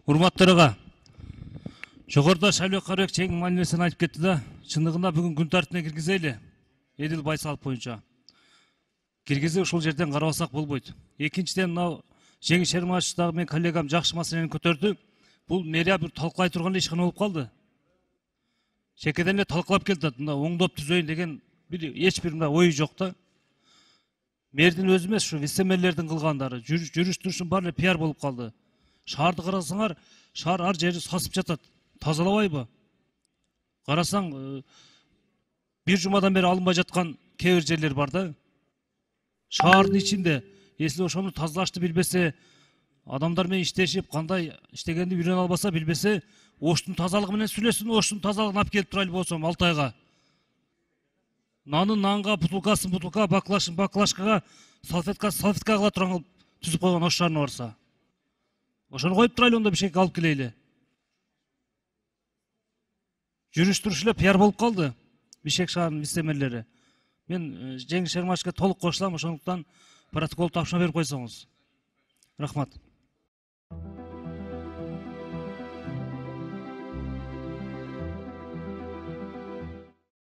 Урматтуу ага, жогоруда Шайлыбек Карыбек чейин маалимесин айтып кетти да, чындыгында бүгүн күн тартибине киргизели. Эдил Байсалов боюнча. Киргизип ушул жерден карабасак болбойт. Экинчиден, мына Жеңиш Ермашев дагы мен коллегам жакшы маселени көтөрдү. Бул мэрия бир талкалай турган эле ишкана болуп калды. Шекеден эле талкалап келди, мына оңдоп түзөйүн деген эч бир мына ою жок да. Мэрдин өзү эмес, ушу вице-мэрлердин кылгандары, жүрүш турушун баары эле пиар болуп калды. Шаарды карасаңар, шаар ар жери сасып жатат. Тазалабайбы? Карасаң, бир жумадан бери алынбай жаткан кээ бир жерлер бар да. Шаардын ичинде, если ошону тазалашты билбесе, адамдар менен иштешип, кандай иштегенди үйрөнө албаса, билбесе, Оштун тазалыгы менен сүйлөсүн, Оштун тазалыгын алып келип турайлы болсом Алтайга. Нанын нанга, бутылкасын бутылкага, баклашын баклашкага, салфеткасын кыла турган түзүп койгон Ош шаарына барса. Ошону коюп турайлы, онда бишкек алып келейли. Жүрүш туруш эле пиар болуп калды. Бишкек шаарынын вице-мэрлери. Мен Жеңиш Ермашевке толук кошулам, ошондуктан протокол тапшырма берип койсоңуз. Рахмат.